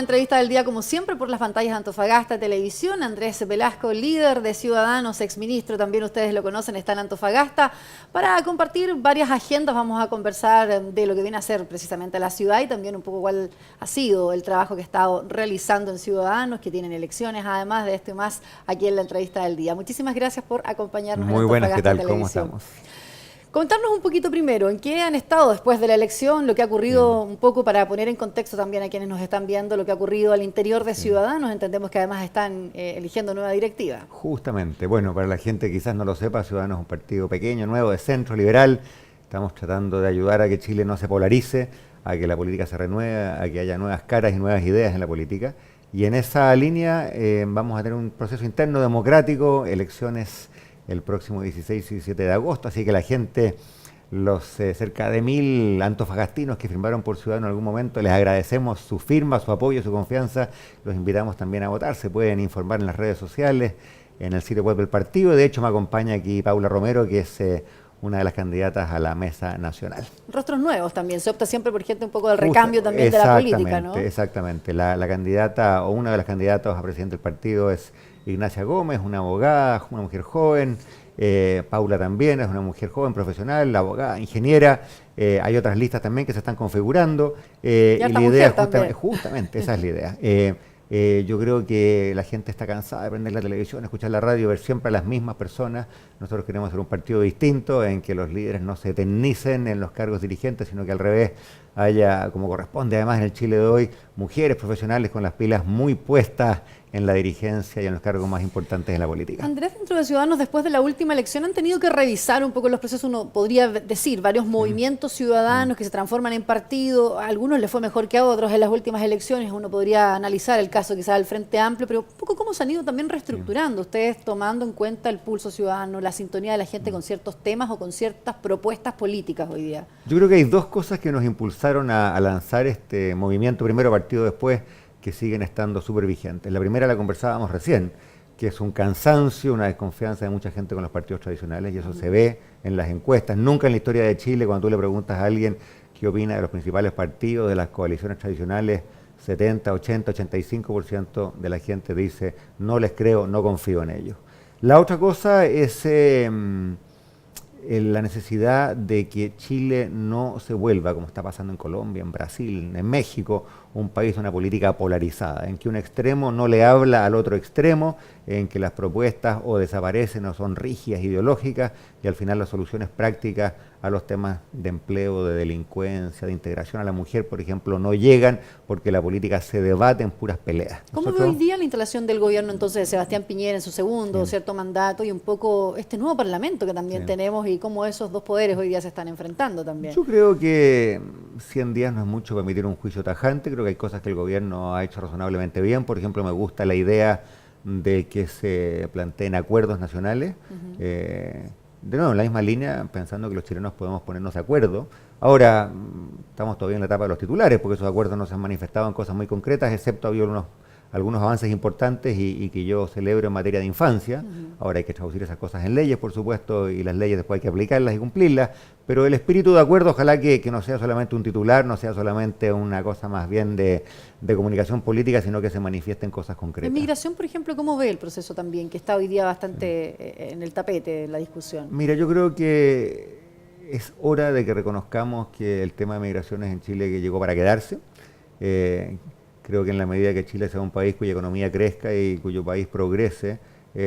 entrevista del día, como siempre, por las pantallas de Antofagasta Televisión. Andrés Velasco, líder de Ciudadanos, exministro, también ustedes lo conocen, está en Antofagasta. Para compartir varias agendas vamos a conversar de lo que viene a ser precisamente la ciudad y también un poco cuál ha sido el trabajo que ha estado realizando en Ciudadanos, que tienen elecciones, además de esto y más, aquí en la entrevista del día. Muchísimas gracias por acompañarnos en Muy buenas, ¿qué Antofagasta tal? ¿Cómo Televisión. estamos? Contarnos un poquito primero, ¿en qué han estado después de la elección? Lo que ha ocurrido un poco para poner en contexto también a quienes nos están viendo, lo que ha ocurrido al interior de Ciudadanos. Entendemos que además están eligiendo nueva directiva. Justamente, bueno, para la gente que quizás no lo sepa, Ciudadanos es un partido pequeño, nuevo, de centro, liberal. Estamos tratando de ayudar a que Chile no se polarice, a que la política se renueve, a que haya nuevas caras y nuevas ideas en la política. Y en esa línea vamos a tener un proceso interno democrático, elecciones el próximo 16 y 17 de agosto, así que la gente, los cerca de 1000 antofagastinos que firmaron por Ciudadanos en algún momento, les agradecemos su firma, su apoyo, su confianza, los invitamos también a votar, se pueden informar en las redes sociales, en el sitio web del partido. De hecho me acompaña aquí Paula Romero, que es una de las candidatas a la mesa nacional. Rostros nuevos también, se opta siempre por gente un poco del recambio también de la política, ¿no? Exactamente, la candidata o una de las candidatas a presidente del partido es Ignacia Gómez, una abogada, una mujer joven. Paula también es una mujer joven, profesional, abogada, ingeniera. Hay otras listas también que se están configurando. Y la idea justamente, esa es la idea. Yo creo que la gente está cansada de prender la televisión, escuchar la radio, ver siempre a las mismas personas. Nosotros queremos ser un partido distinto, en que los líderes no se eternicen en los cargos dirigentes, sino que al revés haya, como corresponde además en el Chile de hoy, mujeres profesionales con las pilas muy puestas en la dirigencia y en los cargos más importantes en la política. Andrés, dentro de Ciudadanos, después de la última elección, han tenido que revisar un poco los procesos, uno podría decir, varios movimientos ciudadanos que se transforman en partido. A algunos les fue mejor que a otros en las últimas elecciones. Uno podría analizar el caso quizás del Frente Amplio, pero un poco cómo se han ido también reestructurando, ustedes tomando en cuenta el pulso ciudadano, la sintonía de la gente con ciertos temas o con ciertas propuestas políticas hoy día. Yo creo que hay dos cosas que nos impulsaron a lanzar este movimiento, primero partido después, que siguen estando súper vigentes. La primera la conversábamos recién, que es un cansancio, una desconfianza de mucha gente con los partidos tradicionales, y eso se ve en las encuestas. Nunca en la historia de Chile, cuando tú le preguntas a alguien qué opina de los principales partidos, de las coaliciones tradicionales, 70, 80, 85% de la gente dice no les creo, no confío en ellos. La otra cosa es la necesidad de que Chile no se vuelva, como está pasando en Colombia, en Brasil, en México, un país de una política polarizada, en que un extremo no le habla al otro extremo, en que las propuestas o desaparecen o son rígidas, ideológicas, y al final las soluciones prácticas a los temas de empleo, de delincuencia, de integración a la mujer, por ejemplo, no llegan porque la política se debate en puras peleas. ¿Cómo ve hoy día la instalación del gobierno entonces de Sebastián Piñera en su segundo cierto mandato y un poco este nuevo parlamento que también tenemos y cómo esos dos poderes hoy día se están enfrentando también? Yo creo que 100 días no es mucho para emitir un juicio tajante. Creo que hay cosas que el gobierno ha hecho razonablemente bien. Por ejemplo, me gusta la idea de que se planteen acuerdos nacionales. De nuevo, en la misma línea, pensando que los chilenos podemos ponernos de acuerdo. Ahora, estamos todavía en la etapa de los titulares, porque esos acuerdos no se han manifestado en cosas muy concretas, excepto había algunos avances importantes y que yo celebro en materia de infancia. Ahora hay que traducir esas cosas en leyes, por supuesto, y las leyes después hay que aplicarlas y cumplirlas, pero el espíritu de acuerdo ojalá que no sea solamente un titular, no sea solamente una cosa más bien de comunicación política, sino que se manifiesten cosas concretas. En migración, por ejemplo, ¿cómo ve el proceso también, que está hoy día bastante en el tapete la discusión? Mira, yo creo que es hora de que reconozcamos que el tema de migraciones en Chile que llegó para quedarse. Creo que en la medida que Chile sea un país cuya economía crezca y cuyo país progrese,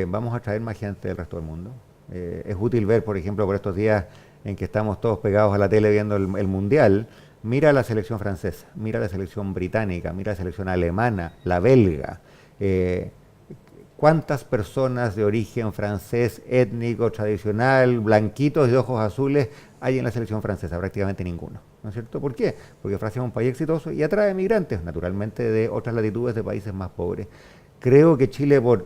vamos a traer más gente del resto del mundo. Es útil ver, por ejemplo, por estos días en que estamos todos pegados a la tele viendo el Mundial, mira la selección francesa, mira la selección británica, mira la selección alemana, la belga. ¿Cuántas personas de origen francés, étnico, tradicional, blanquitos y de ojos azules hay en la selección francesa? Prácticamente ninguno, ¿no es cierto? ¿Por qué? Porque Francia es un país exitoso y atrae migrantes, naturalmente, de otras latitudes, de países más pobres. Creo que Chile por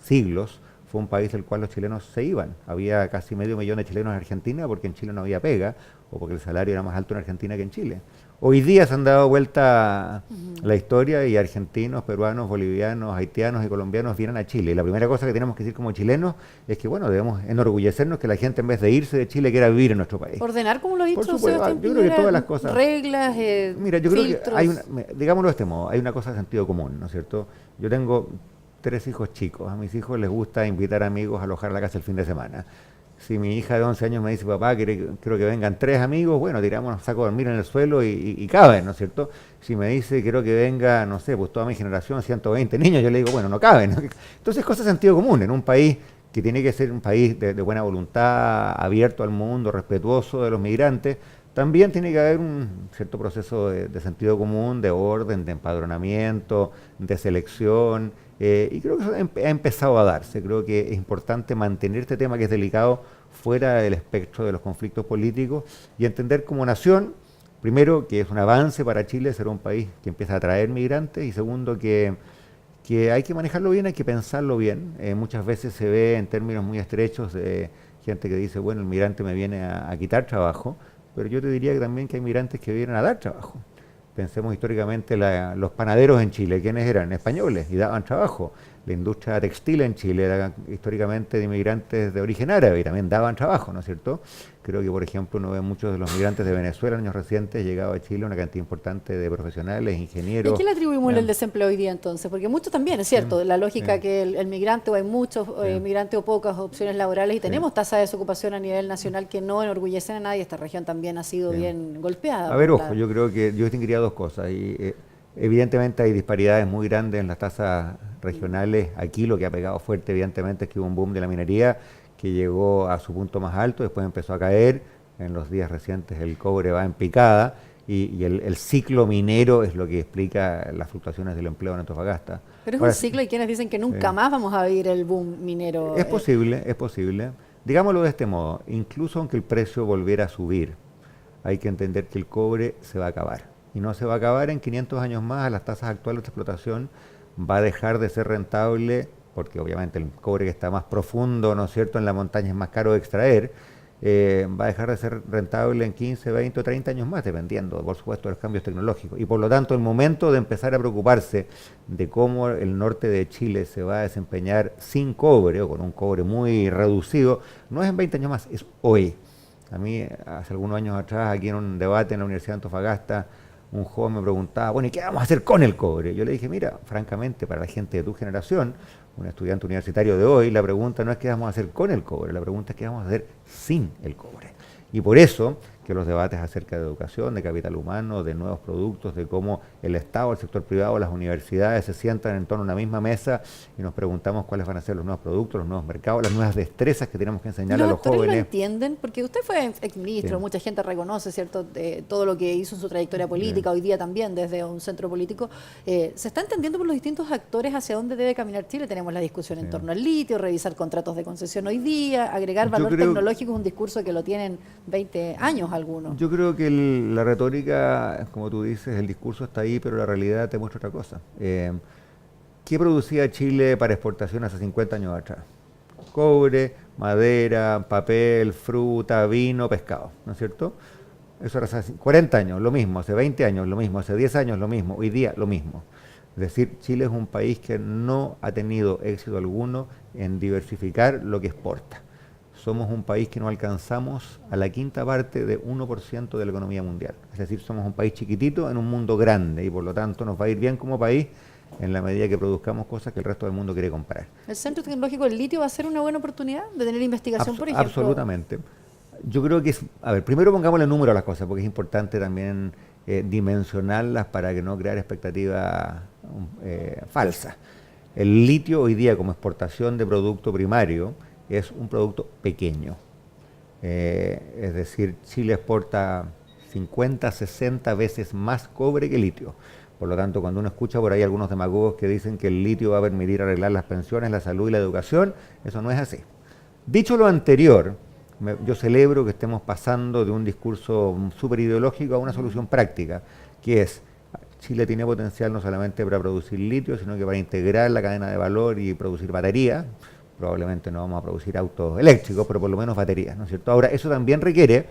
siglos fue un país del cual los chilenos se iban. Había casi 500.000 de chilenos en Argentina porque en Chile no había pega o porque el salario era más alto en Argentina que en Chile. Hoy día se han dado vuelta la historia y argentinos, peruanos, bolivianos, haitianos y colombianos vienen a Chile. Y la primera cosa que tenemos que decir como chilenos es que, bueno, debemos enorgullecernos que la gente en vez de irse de Chile quiera vivir en nuestro país. Ordenar, como lo ha dicho Sebastián Piñera, yo creo que todas las cosas, reglas, mira, yo filtros. creo que hay una, digámoslo de este modo, hay una cosa de sentido común, ¿no es cierto? Yo tengo 3 hijos chicos, a mis hijos les gusta invitar amigos a alojar la casa el fin de semana. Si mi hija de 11 años me dice, papá, quiero que vengan 3 amigos, bueno, tiramos un saco de dormir en el suelo y caben, ¿no es cierto? Si me dice, quiero que venga, no sé, pues toda mi generación, 120 niños, yo le digo, bueno, no caben, ¿no? Entonces, cosas de sentido común, en un país que tiene que ser un país de buena voluntad, abierto al mundo, respetuoso de los migrantes, también tiene que haber un cierto proceso de sentido común, de orden, de empadronamiento, de selección, y creo que eso ha empezado a darse. Creo que es importante mantener este tema que es delicado fuera del espectro de los conflictos políticos y entender como nación, primero, que es un avance para Chile ser un país que empieza a atraer migrantes y segundo, que hay que manejarlo bien, hay que pensarlo bien. Muchas veces se ve en términos muy estrechos de gente que dice, bueno, el migrante me viene a quitar trabajo, pero yo te diría que también que hay migrantes que vienen a dar trabajo. Pensemos históricamente los panaderos en Chile, ¿quiénes eran? Españoles y daban trabajo. La industria textil en Chile era históricamente de inmigrantes de origen árabe y también daban trabajo, ¿no es cierto? Creo que, por ejemplo, uno ve muchos de los migrantes de Venezuela en años recientes llegado a Chile, una cantidad importante de profesionales, ingenieros. ¿Y a qué le atribuimos el desempleo hoy día entonces? Porque muchos también, es cierto, la lógica que el migrante, o hay muchos migrantes o pocas opciones laborales y tenemos tasas de desocupación a nivel nacional que no enorgullecen a nadie. Esta región también ha sido bien golpeada. A ver, ojo, yo creo que yo distinguiría 2 cosas. Evidentemente hay disparidades muy grandes en las tasas regionales. Aquí lo que ha pegado fuerte, evidentemente, es que hubo un boom de la minería que llegó a su punto más alto, después empezó a caer. En los días recientes el cobre va en picada y el ciclo minero es lo que explica las fluctuaciones del empleo en Antofagasta. Pero es un ciclo y quienes dicen que nunca más vamos a vivir el boom minero. Es posible, es posible. Digámoslo de este modo, incluso aunque el precio volviera a subir, hay que entender que el cobre se va a acabar. Y no se va a acabar en 500 años más. A las tasas actuales de explotación va a dejar de ser rentable, porque obviamente el cobre que está más profundo, ¿no es cierto?, en la montaña es más caro de extraer, va a dejar de ser rentable en 15, 20 o 30 años más, dependiendo, por supuesto, de los cambios tecnológicos. Y por lo tanto, el momento de empezar a preocuparse de cómo el norte de Chile se va a desempeñar sin cobre o con un cobre muy reducido, no es en 20 años más, es hoy. A mí, hace algunos años atrás, aquí en un debate en la Universidad de Antofagasta, un joven me preguntaba, bueno, ¿y qué vamos a hacer con el cobre? Yo le dije, mira, francamente, para la gente de tu generación, un estudiante universitario de hoy, la pregunta no es qué vamos a hacer con el cobre, la pregunta es qué vamos a hacer sin el cobre. Y por eso que los debates acerca de educación, de capital humano, de nuevos productos, de cómo el Estado, el sector privado, las universidades se sientan en torno a una misma mesa y nos preguntamos cuáles van a ser los nuevos productos, los nuevos mercados, las nuevas destrezas que tenemos que enseñar a los jóvenes. ¿Los actores lo entienden? Porque usted fue exministro, mucha gente reconoce, ¿cierto?, todo lo que hizo en su trayectoria política, hoy día también desde un centro político. ¿Se está entendiendo por los distintos actores hacia dónde debe caminar Chile? Tenemos la discusión en torno al litio, revisar contratos de concesión hoy día, agregar valor tecnológico, es un discurso que lo tienen 20 años algunos. Yo creo que la retórica, como tú dices, el discurso está ahí, pero la realidad te muestra otra cosa. ¿Qué producía Chile para exportación hace 50 años atrás? Cobre, madera, papel, fruta, vino, pescado, ¿no es cierto? Eso era hace 40 años, lo mismo, hace 20 años, lo mismo, hace 10 años, lo mismo, hoy día, lo mismo. Es decir, Chile es un país que no ha tenido éxito alguno en diversificar lo que exporta. Somos un país que no alcanzamos a la quinta parte de 1% de la economía mundial. Es decir, somos un país chiquitito en un mundo grande y por lo tanto nos va a ir bien como país en la medida que produzcamos cosas que el resto del mundo quiere comprar. ¿El Centro Tecnológico del Litio va a ser una buena oportunidad de tener investigación, por ejemplo? Absolutamente. Yo creo que a ver, primero pongámosle número a las cosas porque es importante también dimensionarlas para que no crear expectativas falsas. El litio hoy día como exportación de producto primario es un producto pequeño. Es decir, Chile exporta 50, 60 veces más cobre que litio. Por lo tanto, cuando uno escucha por ahí algunos demagogos que dicen que el litio va a permitir arreglar las pensiones, la salud y la educación, eso no es así. Dicho lo anterior, yo celebro que estemos pasando de un discurso súper ideológico a una solución práctica, que es, Chile tiene potencial no solamente para producir litio, sino que para integrar la cadena de valor y producir baterías. Probablemente no vamos a producir autos eléctricos, pero por lo menos baterías, ¿no es cierto? Ahora, eso también requiere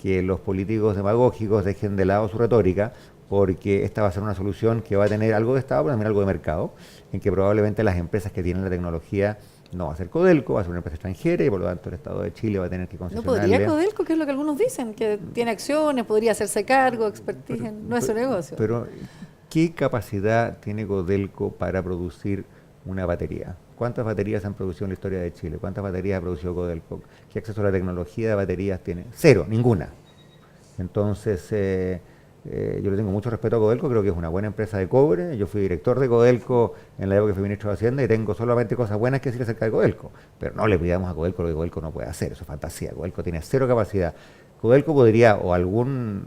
que los políticos demagógicos dejen de lado su retórica, porque esta va a ser una solución que va a tener algo de Estado, pero también algo de mercado, en que probablemente las empresas que tienen la tecnología no va a ser Codelco, va a ser una empresa extranjera y por lo tanto el Estado de Chile va a tener que concesionarle. ¿No podría Codelco, que es lo que algunos dicen, que tiene acciones, podría hacerse cargo, expertise en nuestro negocio? Pero, ¿qué capacidad tiene Codelco para producir una batería? ¿Cuántas baterías han producido en la historia de Chile? ¿Cuántas baterías ha producido Codelco? ¿Qué acceso a la tecnología de baterías tiene? Cero, ninguna. Entonces, yo le tengo mucho respeto a Codelco, creo que es una buena empresa de cobre. Yo fui director de Codelco en la época que fui ministro de Hacienda y tengo solamente cosas buenas que decir acerca de Codelco. Pero no le pidamos a Codelco lo que Codelco no puede hacer, eso es fantasía. Codelco tiene cero capacidad. Codelco podría, o alguna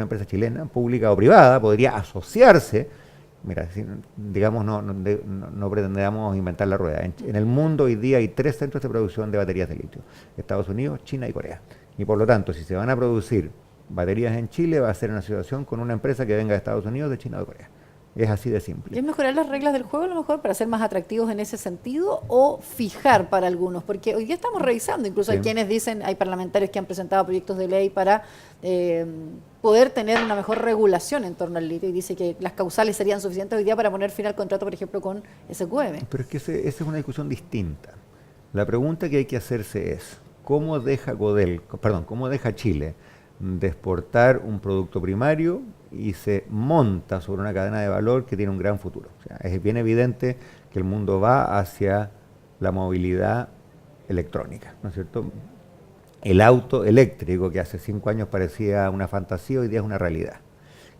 empresa chilena, pública o privada, podría asociarse. Mira, digamos, no pretendamos inventar la rueda. En el mundo hoy día hay 3 centros de producción de baterías de litio: Estados Unidos, China y Corea. Y por lo tanto, si se van a producir baterías en Chile, va a ser en asociación con una empresa que venga de Estados Unidos, de China o de Corea. Es así de simple. ¿Y es mejorar las reglas del juego a lo mejor para ser más atractivos en ese sentido o fijar para algunos? Porque hoy día estamos revisando, incluso hay quienes dicen, hay parlamentarios que han presentado proyectos de ley para poder tener una mejor regulación en torno al litio y dice que las causales serían suficientes hoy día para poner fin al contrato, por ejemplo, con SQM. Pero es que esa es una discusión distinta. La pregunta que hay que hacerse es, ¿cómo deja Chile de exportar un producto primario y se monta sobre una cadena de valor que tiene un gran futuro? O sea, es bien evidente que el mundo va hacia la movilidad electrónica, ¿no es cierto? El auto eléctrico, que hace 5 años parecía una fantasía, hoy día es una realidad.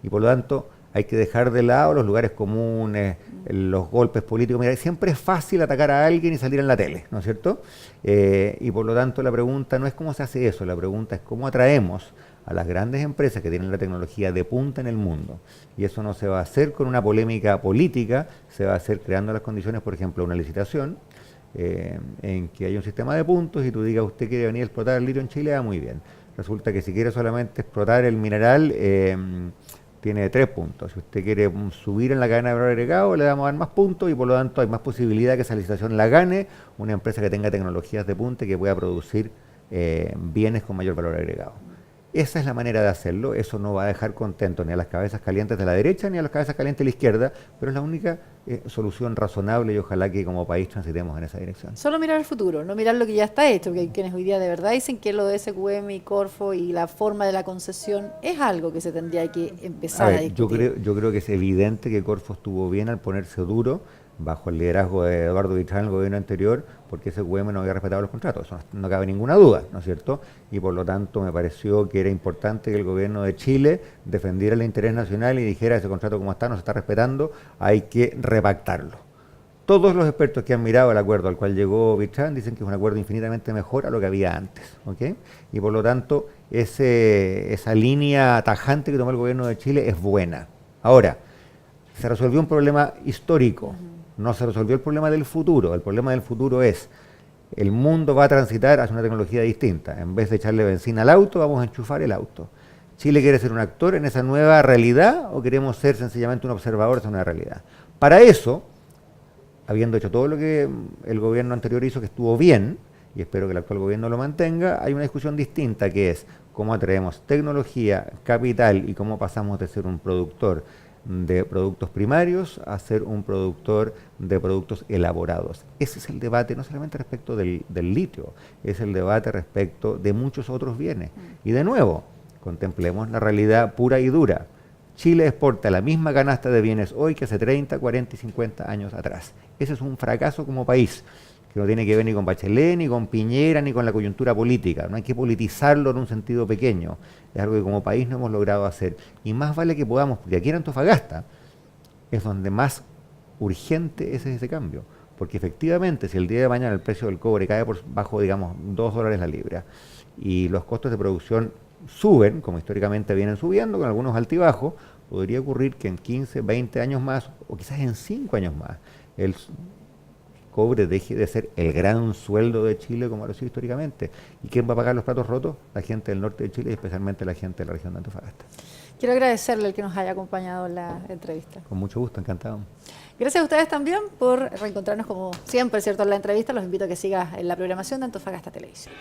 Y por lo tanto hay que dejar de lado los lugares comunes, los golpes políticos. Mira, siempre es fácil atacar a alguien y salir en la tele, ¿no es cierto? Y por lo tanto la pregunta no es cómo se hace eso, la pregunta es cómo atraemos a las grandes empresas que tienen la tecnología de punta en el mundo. Y eso no se va a hacer con una polémica política, se va a hacer creando las condiciones, por ejemplo, una licitación, en que hay un sistema de puntos y tú digas, usted quiere venir a explotar el litio en Chile, muy bien. Resulta que si quiere solamente explotar el mineral, tiene 3 puntos. Si usted quiere subir en la cadena de valor agregado, le damos a dar más puntos y por lo tanto hay más posibilidad que esa licitación la gane una empresa que tenga tecnologías de punta y que pueda producir bienes con mayor valor agregado. Esa es la manera de hacerlo. Eso no va a dejar contento ni a las cabezas calientes de la derecha ni a las cabezas calientes de la izquierda, pero es la única solución razonable y ojalá que como país transitemos en esa dirección. Solo mirar el futuro, no mirar lo que ya está hecho, porque hay quienes hoy día de verdad dicen que lo de SQM y Corfo y la forma de la concesión es algo que se tendría que empezar a discutir. Yo creo que es evidente que Corfo estuvo bien al ponerse duro bajo el liderazgo de Eduardo Vitrán en el gobierno anterior, porque SQM no había respetado los contratos, eso no cabe ninguna duda, ¿no es cierto? Y por lo tanto me pareció que era importante que el gobierno de Chile defendiera el interés nacional y dijera, ese contrato como está, no se está respetando, hay que repactarlo. Todos los expertos que han mirado el acuerdo al cual llegó Vitrán dicen que es un acuerdo infinitamente mejor a lo que había antes, ¿ok? Y por lo tanto, esa línea tajante que tomó el gobierno de Chile es buena. Ahora, se resolvió un problema histórico. No se resolvió el problema del futuro. El problema del futuro es, el mundo va a transitar hacia una tecnología distinta. En vez de echarle benzina al auto, vamos a enchufar el auto. ¿Chile quiere ser un actor en esa nueva realidad o queremos ser sencillamente un observador de esa nueva realidad? Para eso, habiendo hecho todo lo que el gobierno anterior hizo, que estuvo bien, y espero que el actual gobierno lo mantenga, hay una discusión distinta que es cómo atraemos tecnología, capital y cómo pasamos de ser un productor de productos primarios a ser un productor de productos elaborados. Ese es el debate no solamente respecto del litio, es el debate respecto de muchos otros bienes. Y de nuevo, contemplemos la realidad pura y dura. Chile exporta la misma canasta de bienes hoy que hace 30, 40 y 50 años atrás. Ese es un fracaso como país, que no tiene que ver ni con Bachelet, ni con Piñera, ni con la coyuntura política. No hay que politizarlo en un sentido pequeño. Es algo que como país no hemos logrado hacer. Y más vale que podamos, porque aquí en Antofagasta es donde más urgente es ese cambio. Porque efectivamente, si el día de mañana el precio del cobre cae por bajo, digamos, $2 la libra, y los costos de producción suben, como históricamente vienen subiendo, con algunos altibajos, podría ocurrir que en 15, 20 años más, o quizás en 5 años más, el cobre deje de ser el gran sueldo de Chile como lo ha sido históricamente. ¿Y quién va a pagar los platos rotos? La gente del norte de Chile y especialmente la gente de la región de Antofagasta. Quiero agradecerle el que nos haya acompañado en la entrevista. Con mucho gusto, encantado. Gracias a ustedes también por reencontrarnos como siempre, ¿cierto?, en la entrevista. Los invito a que sigan en la programación de Antofagasta Televisión.